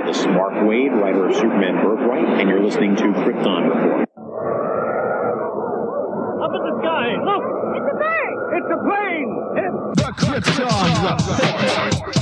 This is Mark Waid, writer of Superman Birthright, and you're listening to Krypton Report. Up in the sky, look! It's a bird! It's a plane! The Krypton Report.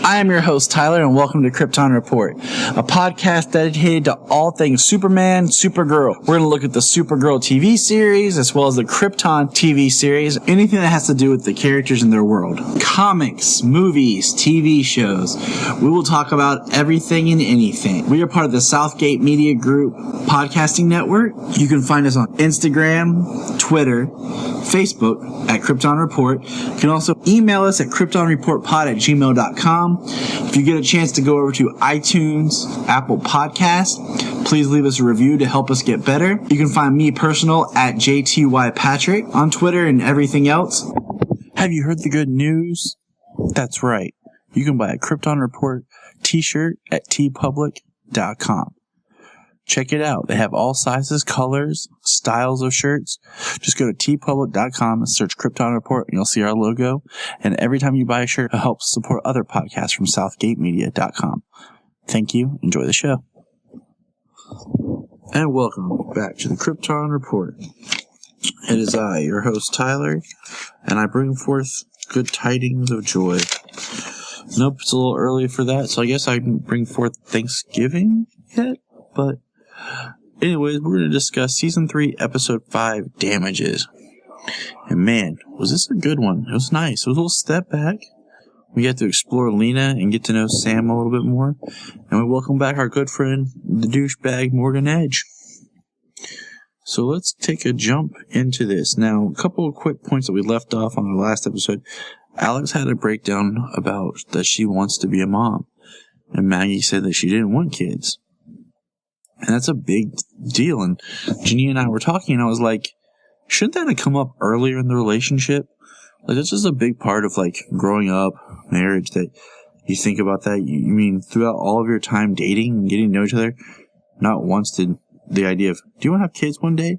I am your host, Tyler, and welcome to Krypton Report, a podcast dedicated to all things Superman, Supergirl. We're going to look at the Supergirl TV series, as well as the Krypton TV series, anything that has to do with the characters in their world. Comics, movies, TV shows. We will talk about everything and anything. We are part of the Southgate Media Group podcasting network. You can find us on Instagram, Twitter, Facebook at Krypton Report. You can also email us at kryptonreportpod@gmail.com. If you get a chance to go over to iTunes, Apple Podcasts, please leave us a review to help us get better. You can find me personal at JTYPatrick on Twitter and everything else. Have you heard the good news? That's right. You can buy a Krypton Report t-shirt at tpublic.com. Check it out. They have all sizes, colors, styles of shirts. Just go to tpublic.com and search Krypton Report and you'll see our logo. And every time you buy a shirt, it helps support other podcasts from southgatemedia.com. Thank you. Enjoy the show. And welcome back to the Krypton Report. It is I, your host Tyler, and I bring forth good tidings of joy. Nope, it's a little early for that, so I guess I can bring forth Thanksgiving yet, but anyways, we're going to discuss Season 3, Episode 5, Damages. And man, was this a good one. It was nice. It was a little step back. We got to explore Lena and get to know Sam a little bit more. And we welcome back our good friend, the douchebag Morgan Edge. So let's take a jump into this. Now, a couple of quick points that we left off on the last episode. Alex had a breakdown about that she wants to be a mom. And Maggie said that she didn't want kids. And that's a big deal. And Ginny and I were talking, and I was like, shouldn't that have come up earlier in the relationship? Like, that's just a big part of, like, growing up, marriage, that you think about that. You mean, throughout all of your time dating and getting to know each other, not once did the idea of, do you want to have kids one day,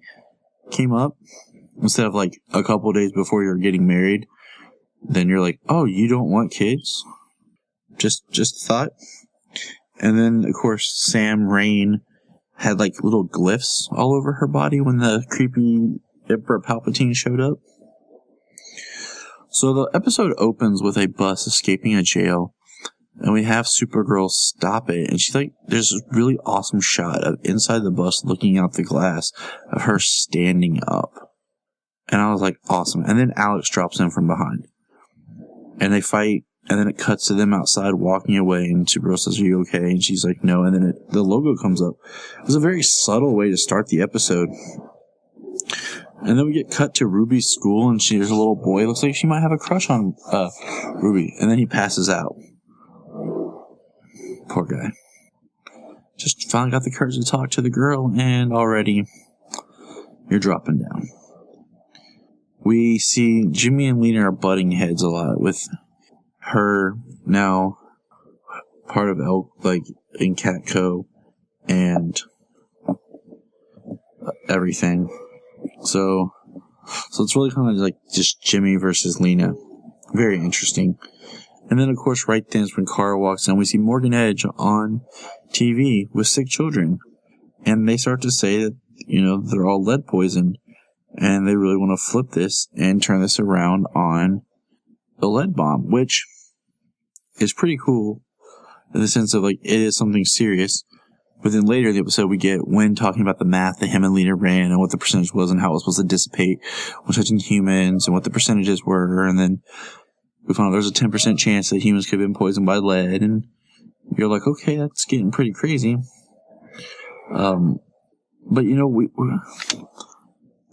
came up, instead of, like, a couple of days before you're getting married. Then you're like, oh, you don't want kids? Just a thought. And then, of course, Sam Rain had like little glyphs all over her body when the creepy Emperor Palpatine showed up. So the episode opens with a bus escaping a jail, and we have Supergirl stop it, and she's like, there's this really awesome shot of inside the bus looking out the glass of her standing up. And I was like, awesome. And then Alex drops in from behind. And they fight. And then it cuts to them outside walking away, and Supergirl says, are you okay? And she's like, no. And then the logo comes up. It was a very subtle way to start the episode. And then we get cut to Ruby's school, and there's a little boy. It looks like she might have a crush on Ruby. And then he passes out. Poor guy. Just finally got the courage to talk to the girl, and already you're dropping down. We see Jimmy and Lena are butting heads a lot with her now part of in Catco and everything. So it's really kind of like just Jimmy versus Lena. Very interesting. And then, of course, right then is when Kara walks in. We see Morgan Edge on TV with sick children. And they start to say that, they're all lead poisoned. And they really want to flip this and turn this around on the lead bomb, which is pretty cool in the sense of, like, it is something serious. But then later in the episode, we get Wynn talking about the math that him and Lena ran and what the percentage was and how it was supposed to dissipate when touching humans and what the percentages were. And then we found out there's a 10% chance that humans could have been poisoned by lead. And you're like, okay, that's getting pretty crazy. But,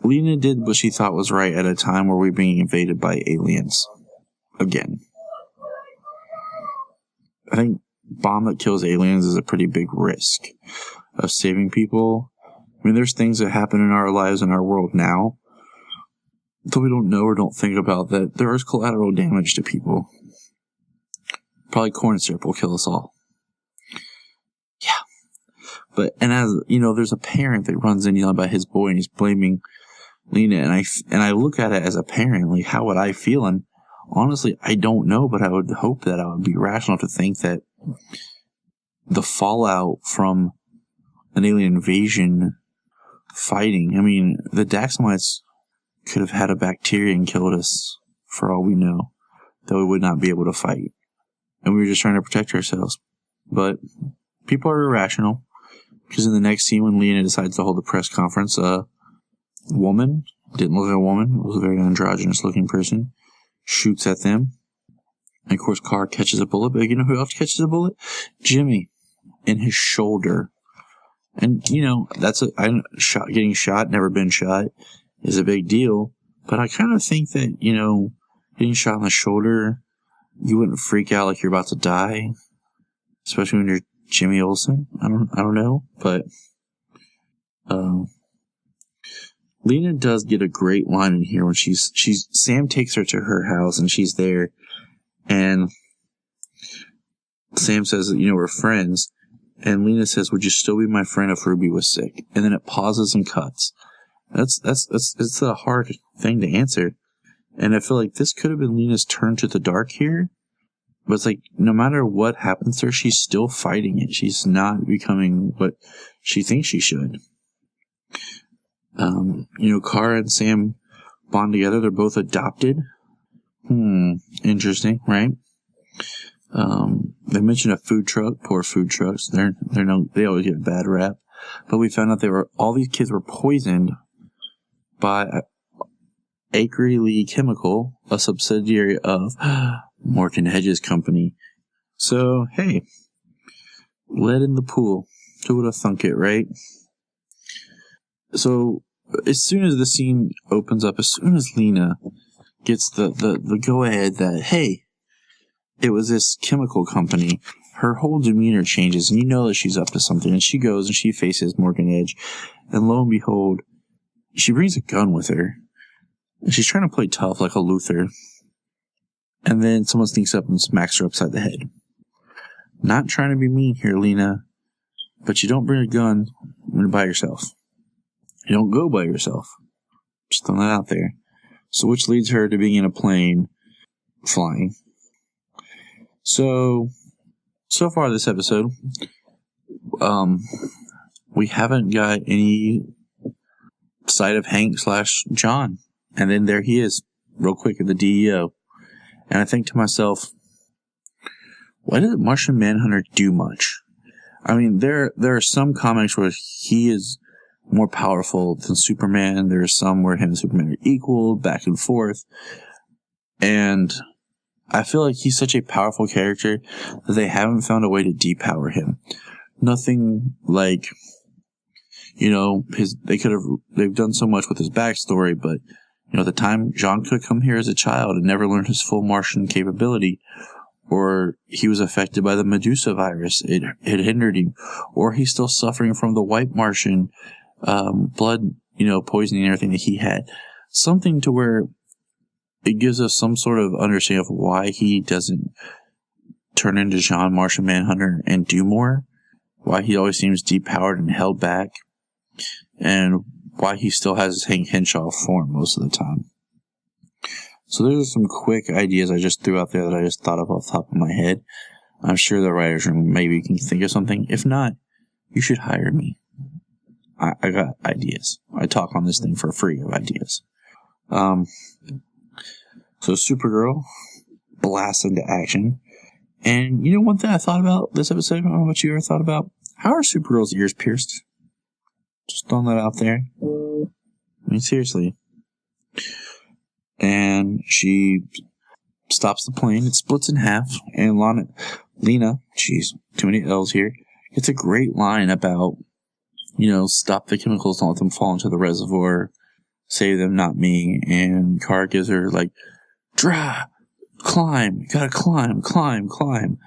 Lena did what she thought was right at a time where we were being invaded by aliens. Again. I think bomb that kills aliens is a pretty big risk of saving people. I mean, there's things that happen in our lives, in our world now, that we don't know or don't think about, that there is collateral damage to people. Probably corn syrup will kill us all. Yeah. And as you know, there's a parent that runs in yelling about his boy, and he's blaming Lena. And I look at it as a parent, like, how would I feel? And honestly, I don't know, but I would hope that I would be rational to think that the fallout from an alien invasion fighting, I mean, the Daxamites could have had a bacteria and killed us for all we know, that we would not be able to fight. And we were just trying to protect ourselves. But people are irrational, because in the next scene when Lena decides to hold a press conference, a woman, didn't look like a woman, was a very androgynous looking person, shoots at them. And of course, Carr catches a bullet, but you know who else catches a bullet? Jimmy, in his shoulder. And, you know, getting shot, never been shot, is a big deal. But I kind of think that, you know, getting shot in the shoulder, you wouldn't freak out like you're about to die. Especially when you're Jimmy Olsen. I don't know. But, Lena does get a great line in here when Sam takes her to her house and she's there. And Sam says that, you know, we're friends. And Lena says, would you still be my friend if Ruby was sick? And then it pauses and cuts. It's a hard thing to answer. And I feel like this could have been Lena's turn to the dark here. But it's like, no matter what happens to her, she's still fighting it. She's not becoming what she thinks she should. You know, Kara and Sam bond together. They're both adopted. Interesting, right? They mentioned a food truck. Poor food trucks. They always get a bad rap. But we found out all these kids were poisoned by Acre Chemical, a subsidiary of Morgan Hedges Company. So, hey, lead in the pool. Who would have thunk it, right? So, as soon as the scene opens up, as soon as Lena gets the go-ahead that, hey, it was this chemical company, her whole demeanor changes, and you know that she's up to something. And she goes and she faces Morgan Edge, and lo and behold, she brings a gun with her. And she's trying to play tough like a Luther. And then someone sneaks up and smacks her upside the head. Not trying to be mean here, Lena, but you don't bring a gun when you're by yourself. You don't go by yourself. Just throwing that out there. So which leads her to being in a plane flying. So far this episode, we haven't got any sight of Hank / John. And then there he is, real quick, at the DEO. And I think to myself, why did Martian Manhunter do much? I mean, there are some comics where he is more powerful than Superman. There are some where him and Superman are equal, back and forth. And I feel like he's such a powerful character that they haven't found a way to depower him. Nothing like, you know, they've done so much with his backstory, but, you know, at the time, John could have come here as a child and never learned his full Martian capability. Or he was affected by the Medusa virus. It hindered him. Or he's still suffering from the white Martian blood, you know, poisoning and everything that he had. Something to where it gives us some sort of understanding of why he doesn't turn into John Martian Manhunter and do more. Why he always seems depowered and held back. And why he still has his Hank Henshaw form most of the time. So those are some quick ideas I just threw out there that I just thought of off the top of my head. I'm sure the writer's room maybe can think of something. If not, you should hire me. I got ideas. I talk on this thing for free of ideas. So Supergirl blasts into action. And you know one thing I thought about this episode? I don't know what you ever thought about. How are Supergirl's ears pierced? Just throwing that out there. I mean, seriously. And she stops the plane. It splits in half. And Lena, jeez, too many L's here, gets a great line about, you know, stop the chemicals, don't let them fall into the reservoir, save them, not me. And Kara gives her, like, climb, you gotta climb.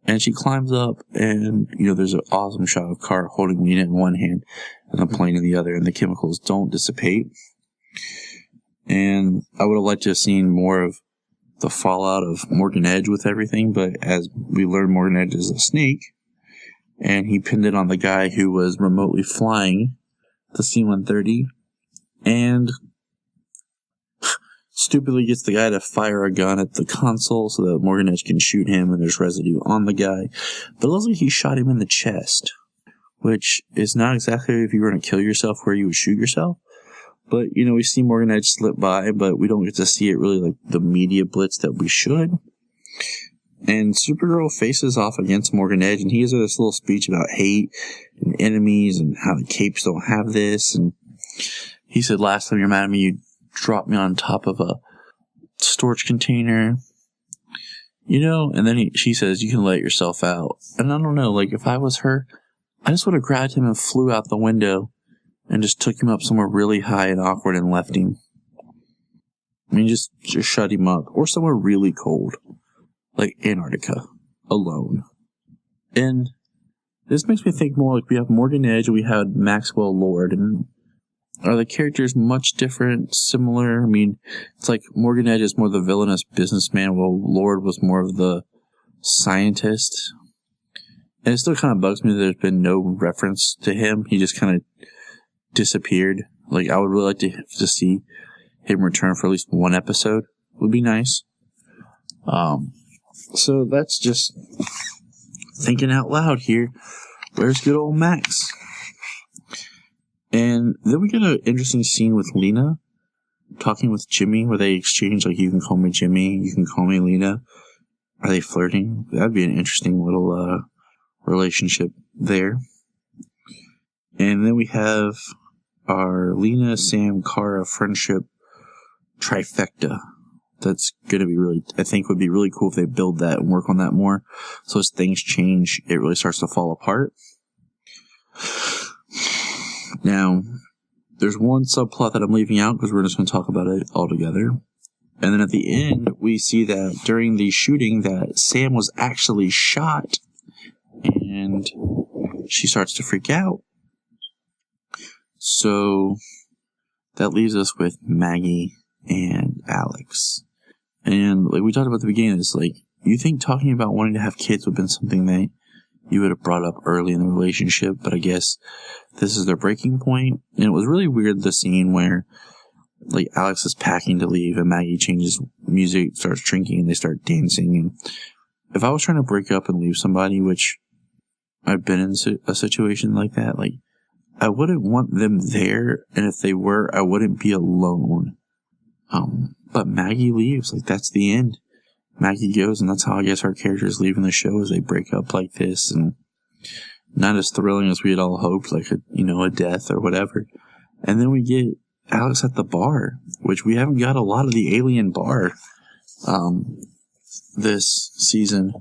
And she climbs up, and, you know, there's an awesome shot of Kara holding Lena in one hand and the plane in the other, and the chemicals don't dissipate. And I would have liked to have seen more of the fallout of Morgan Edge with everything, but as we learn, Morgan Edge is a snake, and he pinned it on the guy who was remotely flying the C-130, and stupidly gets the guy to fire a gun at the console so that Morgan Edge can shoot him and there's residue on the guy. But it looks like he shot him in the chest, which is not exactly if you were going to kill yourself where you would shoot yourself. But, we see Morgan Edge slip by, but we don't get to see it really like the media blitz that we should. And Supergirl faces off against Morgan Edge, and he has this little speech about hate and enemies and how the capes don't have this. And he said, last time you're mad at me, you dropped me on top of a storage container. And then she says, you can let yourself out. And I don't know, like, if I was her, I just would have grabbed him and flew out the window and just took him up somewhere really high and awkward and left him. I mean, just shut him up. Or somewhere really cold. Like Antarctica. Alone. And this makes me think more like we have Morgan Edge and we had Maxwell Lord. And are the characters much different, similar? I mean, it's like Morgan Edge is more the villainous businessman, while Lord was more of the scientist. And it still kind of bugs me that there's been no reference to him. He just kind of disappeared. Like, I would really like to see him return for at least one episode. Would be nice. So that's just thinking out loud here. Where's good old Max? And then we get an interesting scene with Lena talking with Jimmy, where they exchange, like, you can call me Jimmy, you can call me Lena. Are they flirting? That'd be an interesting little relationship there. And then we have our Lena, Sam, Kara friendship trifecta. That's going to be really, I think would be really cool if they build that and work on that more. So as things change, it really starts to fall apart. Now, there's one subplot that I'm leaving out because we're just going to talk about it all together. And then at the end, we see that during the shooting that Sam was actually shot. And she starts to freak out. So that leaves us with Maggie and Alex. And like we talked about at the beginning, it's like, you think talking about wanting to have kids would have been something that you would have brought up early in the relationship, but I guess this is their breaking point. And it was really weird, the scene where like Alex is packing to leave and Maggie changes music, starts drinking, and they start dancing. And if I was trying to break up and leave somebody, which I've been in a situation like that, like, I wouldn't want them there, and if they were, I wouldn't be alone. But Maggie leaves, like, that's the end. Maggie goes, and that's how I guess our characters leaving the show, as they break up like this, and not as thrilling as we had all hoped, like a death or whatever. And then we get Alex at the bar, which we haven't got a lot of the alien bar, this season.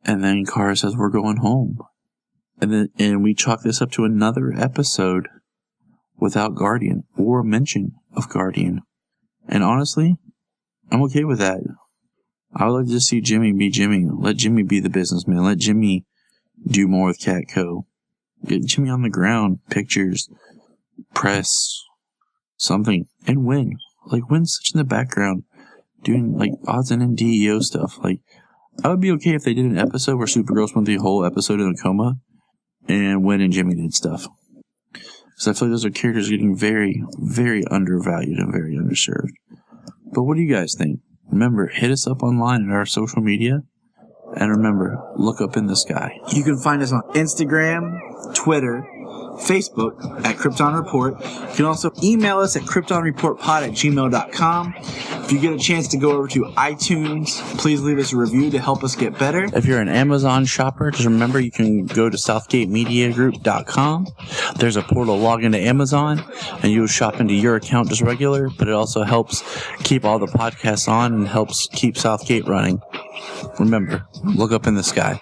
And then Kara says, we're going home. And we chalk this up to another episode without Guardian or mention of Guardian. And honestly, I'm okay with that. I would like to see Jimmy be Jimmy. Let Jimmy be the businessman. Let Jimmy do more with Catco. Get Jimmy on the ground, pictures, press, something, and win. Like, Win's such in the background, doing like odds and end DEO stuff. Like, I would be okay if they did an episode where Supergirl spent the whole episode in a coma, and Win and Jimmy did stuff. Because I feel like those are characters getting very, very undervalued and very underserved. But what do you guys think? Remember, hit us up online at our social media. And remember, look up in the sky. You can find us on Instagram, Twitter, Facebook at Krypton Report. You can also email us at kryptonreportpod@gmail.com. If you get a chance to go over to iTunes, please leave us a review to help us get better. If you're an Amazon shopper, just remember you can go to southgatemediagroup.com. There's a portal, log into Amazon, and you'll shop into your account just regular, but it also helps keep all the podcasts on and helps keep Southgate running. Remember, look up in the sky.